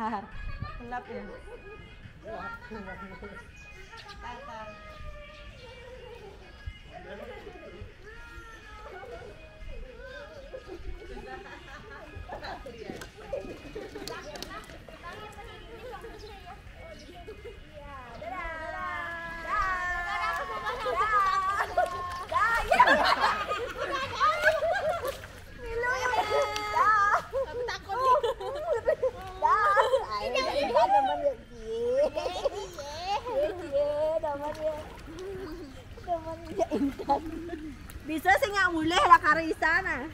Bentar. Gelap ya. Tar. Bisa sih nggak mulai lah Karisa nah.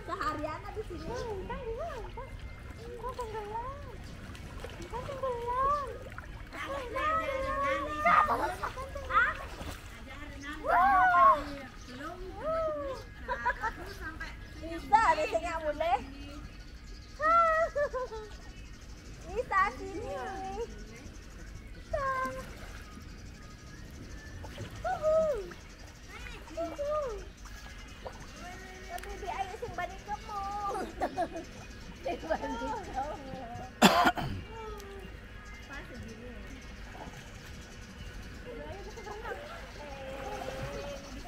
Seharian di sini. Bisa ada sih nggak mulai. Bisa sini. Bibi ayo sing balik kamu. Sing balik kamu. Pas segini.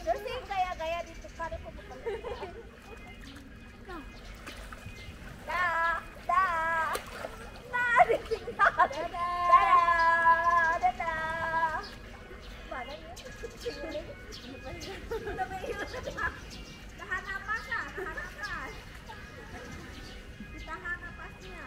Terus sih gaya-gaya ditukar itu bukan. Dah ditinggal. Dadah. Mana nih? Tahan napas lah, tahan napas. Ditahan napasnya.